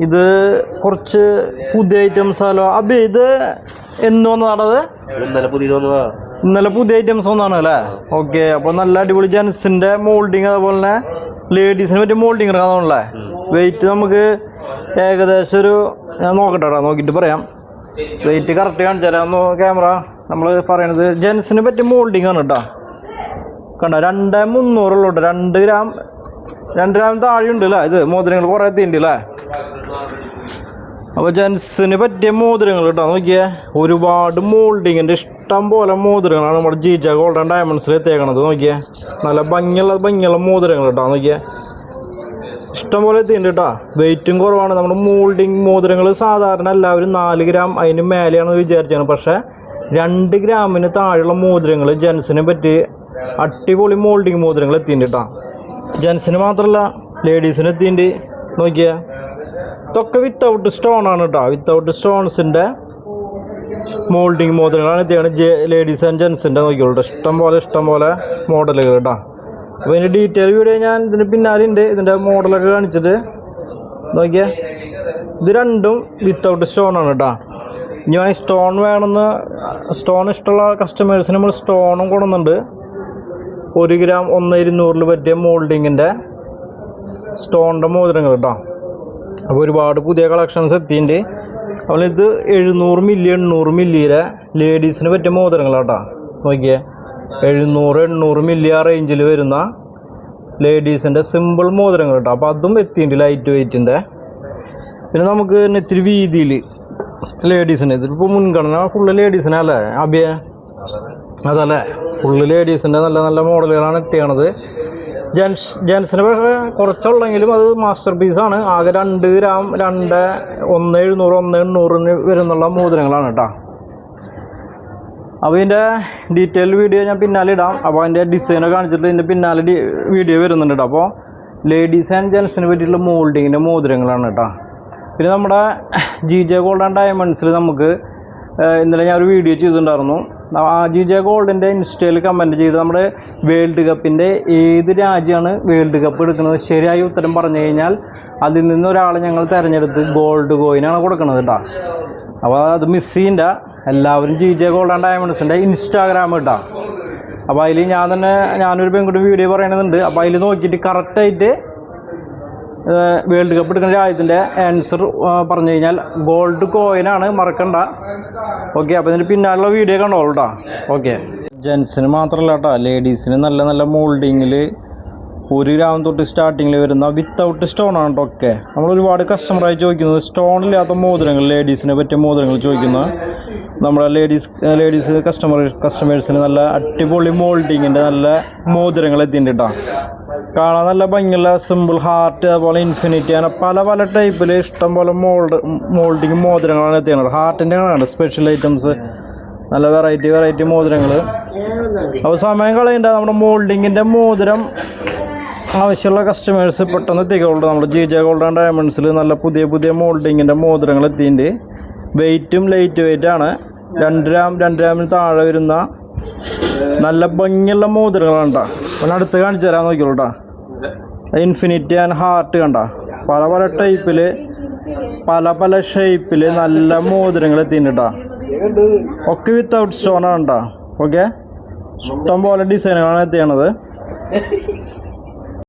ഇത് കുറച്ച് പുതിയ ഐറ്റംസ് ആണല്ലോ. അബി ഇത് എന്ന് വന്നതാണത്? ഇന്നലെ പുതിയ ഐറ്റംസ് ഒന്നാണ് അല്ലേ? ഓക്കെ. അപ്പോൾ നല്ല അടിപൊളി ജെൻസിന്റെ മോൾഡിങ്, അതുപോലെ തന്നെ ലേഡീസിന് പറ്റിയ മോൾഡിങ് ഇറങ്ങാന്നുള്ളേ. വെയിറ്റ് നമുക്ക് ഏകദേശം ഒരു, ഞാൻ നോക്കട്ടെ, നോക്കിയിട്ട് പറയാം. വെയിറ്റ് കറക്റ്റ് കാണിച്ചു തരാം ക്യാമറ. നമ്മൾ പറയണത് ജെൻസിന് പറ്റിയ മോൾഡിങ് ആണ് കേട്ടോ. കണ്ട 2300 ഉള്ളൂ. 2 ഗ്രാം താഴെ ഉണ്ട് അല്ലേ? ഇത് മോതിരങ്ങൾ കുറേ എത്തിയിട്ടുണ്ട് അല്ലേ? അപ്പോൾ ജെൻസിന് പറ്റിയ മോതിരങ്ങൾ കേട്ടോ. നോക്കിയേ, ഒരുപാട് മോൾഡിങ്ങിൻ്റെ ഇഷ്ടം പോലെ മോതിരങ്ങളാണ് നമ്മുടെ ജീജ ഗോൾഡൻ ഡയമണ്ട്സിൽ എത്തിയേക്കണത്. നോക്കിയേ, നല്ല ഭംഗിയുള്ള മോതിരങ്ങൾ കേട്ടോ. നോക്കിയേ, ഇഷ്ടം പോലെ എത്തിയിട്ടുണ്ട് കേട്ടോ. വെയിറ്റും കുറവാണ്. നമ്മുടെ മോൾഡിങ് മോതിരങ്ങൾ സാധാരണ എല്ലാവരും 4 ഗ്രാം അതിന് മേലെയാണ് വിചാരിച്ചത്. പക്ഷേ 2 ഗ്രാമിന് താഴെയുള്ള മോതിരങ്ങൾ ജെൻസിനെ പറ്റി അടിപൊളി മോൾഡിങ് മോതിരങ്ങൾ എത്തിയിട്ടുണ്ട് കേട്ടോ. ജെൻസിന് മാത്രമല്ല ലേഡീസിന് എത്തിയിട്ടുണ്ട്. നോക്കിയാൽ ഇതൊക്കെ വിത്തൗട്ട് സ്റ്റോൺ ആണ് കേട്ടോ. വിത്തൗട്ട് സ്റ്റോൺസിൻ്റെ മോൾഡിങ് മോതിരങ്ങളാണ് എത്തിയാണ് ലേഡീസ് ആൻഡ് ജെൻസിൻ്റെ. നോക്കിയോളൂ, ഇഷ്ടം പോലെ മോഡലുകൾ കേട്ടോ. അപ്പോൾ ഇതിൻ്റെ ഡീറ്റെയിൽ വീഡിയോ ഞാൻ ഇതിന് പിന്നാലെ ഉണ്ട്. ഇതിൻ്റെ മോഡലൊക്കെ കാണിച്ചത് നോക്കിയാൽ ഇത് രണ്ടും വിത്തൗട്ട് സ്റ്റോൺ ആണ് കേട്ടോ. ഞാൻ സ്റ്റോൺ വേണമെന്ന്, സ്റ്റോൺ ഇഷ്ടമുള്ള കസ്റ്റമേഴ്സിന് നമ്മൾ സ്റ്റോണും കൊടുക്കുന്നുണ്ട്. 1 ഗ്രാം 1,200 പറ്റിയ മോൾഡിങ്ങിൻ്റെ സ്റ്റോണിൻ്റെ മോതിരങ്ങൾ കേട്ടോ. അപ്പോൾ ഒരുപാട് പുതിയ കളക്ഷൻസ് എത്തിയിട്ടുണ്ട്. അപ്പോൾ ഇത് 700 മില്ലി 800 മില്ലിയിലെ ലേഡീസിന് പറ്റിയ മോതിരങ്ങളാണ് കേട്ടോ. നോക്കിയേ, 700-800 മില്ലി ആ റേഞ്ചിൽ വരുന്ന ലേഡീസിൻ്റെ സിമ്പിൾ മോതിരങ്ങൾ കേട്ടോ. അപ്പോൾ അതും എത്തിയിട്ടുണ്ട് ലൈറ്റ് വെയ്റ്റിൻ്റെ. പിന്നെ നമുക്ക് ഇത്തിരി വീതിയിൽ ലേഡീസിന്, ഇതിപ്പോൾ മുൻഗണന ഫുള്ള് ലേഡീസിനല്ലേ അബിയ? അതല്ലേ, ഫുള്ള് ലേഡീസിൻ്റെ നല്ല മോഡലുകളാണ് എത്തിയണത്. ജെൻസിന് പക്ഷേ കുറച്ചുള്ളെങ്കിലും അത് മാസ്റ്റർ പീസാണ്. ആകെ 2 ഗ്രാം 1,700 1,800 വരുന്നുള്ള മോതിരങ്ങളാണ് കേട്ടോ. അപ്പോൾ ഇതിൻ്റെ ഡീറ്റെയിൽ വീഡിയോ ഞാൻ പിന്നാലെ ഇടാം. അപ്പോൾ അതിൻ്റെ ഡിസൈനൊക്കെ കാണിച്ചിട്ട് ഇതിൻ്റെ പിന്നാലെ വീഡിയോ വരുന്നുണ്ട് കേട്ടോ. അപ്പോൾ ലേഡീസ് ആൻഡ് ജെൻസിന് പറ്റിയിട്ടുള്ള മോൾഡിങ്ങിൻ്റെ മോതിരങ്ങളാണ് കേട്ടോ. പിന്നെ നമ്മുടെ ജീജ ഗോൾഡൻ ഡയമണ്ട്സിൽ നമുക്ക് ഇന്നലെ ഞാൻ ഒരു വീഡിയോ ചെയ്തിട്ടുണ്ടായിരുന്നു. ആ ജീജ ഗോൾഡിൻ്റെ ഇൻസ്റ്റയിൽ കമൻറ്റ് ചെയ്ത് നമ്മുടെ വേൾഡ് കപ്പിൻ്റെ ഏത് രാജ്യമാണ് വേൾഡ് കപ്പ് എടുക്കുന്നത് ശരിയായ ഉത്തരം പറഞ്ഞു കഴിഞ്ഞാൽ അതിൽ നിന്ന് ഒരാളെ ഞങ്ങൾ തിരഞ്ഞെടുത്ത് ഗോൾഡ് കോയിനാണ് കൊടുക്കുന്നത് കേട്ടോ. അപ്പോൾ അത് മിസ് ചെയ്യണ്ട, എല്ലാവരും ജീജ ഗോൾഡൻ ഡയമണ്ട്സിൻ്റെ ഇൻസ്റ്റാഗ്രാം കേട്ടോ. അപ്പോൾ അതിൽ ഞാനൊരു പെൺകുട്ടി വീഡിയോ പറയണതുണ്ട്. അപ്പോൾ അതിൽ നോക്കിയിട്ട് കറക്റ്റായിട്ട് വേൾഡ് കപ്പ് എടുക്കുന്ന രാജ്യത്തിൻ്റെ ആൻസർ പറഞ്ഞു കഴിഞ്ഞാൽ ഗോൾഡ് കോയിനാണ്, മറക്കണ്ട. ഓക്കെ. അപ്പോൾ ഇതിന് പിന്നാലുള്ള വീഡിയോ കണ്ടോളൂ കേട്ടോ. ഓക്കെ. ജെൻസിന് മാത്രമല്ല കേട്ടോ, ലേഡീസിന് നല്ല മോൾഡിങ്ങിൽ 1 ഗ്രാം തൊട്ട് സ്റ്റാർട്ടിങ്ങിൽ വരുന്ന വിത്തൗട്ട് സ്റ്റോൺ ആണ് കേട്ടോ. ഒക്കെ നമ്മൾ ഒരുപാട് കസ്റ്റമറായി ചോദിക്കുന്നത് സ്റ്റോണില്ലാത്ത മോതിരങ്ങൾ, ലേഡീസിനെ പറ്റിയ മോതിരങ്ങൾ ചോദിക്കുന്ന നമ്മുടെ ലേഡീസ് കസ്റ്റമേഴ്സിന് നല്ല അടിപൊളി മോൾഡിങ്ങിൻ്റെ നല്ല മോതിരങ്ങൾ എത്തിയിട്ടുണ്ട് കേട്ടോ. കാണാൻ നല്ല ഭംഗിയുള്ള സിമ്പിൾ ഹാർട്ട്, അതുപോലെ ഇൻഫിനിറ്റി, അങ്ങനെ പല ടൈപ്പിൽ ഇഷ്ടം പോലെ മോൾഡിങ് മോതിരങ്ങളാണ് എത്തിയത്. ഹാർട്ടിൻ്റെ ആണ് സ്പെഷ്യൽ ഐറ്റംസ്, നല്ല വെറൈറ്റി മോതിരങ്ങൾ. അപ്പോൾ സമയം കളയണ്ട, നമ്മുടെ മോൾഡിങ്ങിൻ്റെ മോതിരം ആവശ്യമുള്ള കസ്റ്റമേഴ്സ് പെട്ടെന്ന് എത്തിക്കോളൂ. നമ്മുടെ ജീജ ഗോൾഡൻ ഡയമണ്ട്സിൽ നല്ല പുതിയ മോൾഡിങ്ങിൻ്റെ മോതിരങ്ങൾ എത്തിയിട്ടുണ്ട്. വെയ്റ്റും ലൈറ്റ് വെയ്റ്റാണ്. 2 ഗ്രാമിന് താഴെ വരുന്ന നല്ല ഭംഗിയുള്ള മോതിരങ്ങളാണ് കേട്ടോ. പിന്നെ അടുത്ത് കാണിച്ചു തരാൻ നോക്കിയോളൂ കേട്ടോ. ഇൻഫിനിറ്റി ആൻഡ് ഹാർട്ട് കണ്ട പല ടൈപ്പിൽ പല ഷേപ്പിൽ നല്ല മോതിരങ്ങൾ എത്തിയിട്ടുണ്ട് കേട്ടോ. ഒക്കെ വിത്തൗട്ട് സ്റ്റോൺ ആണ് കേട്ടോ. ഓക്കെ, ഇഷ്ടം പോലെ ഡിസൈനുകളാണ് എത്തിയണത്.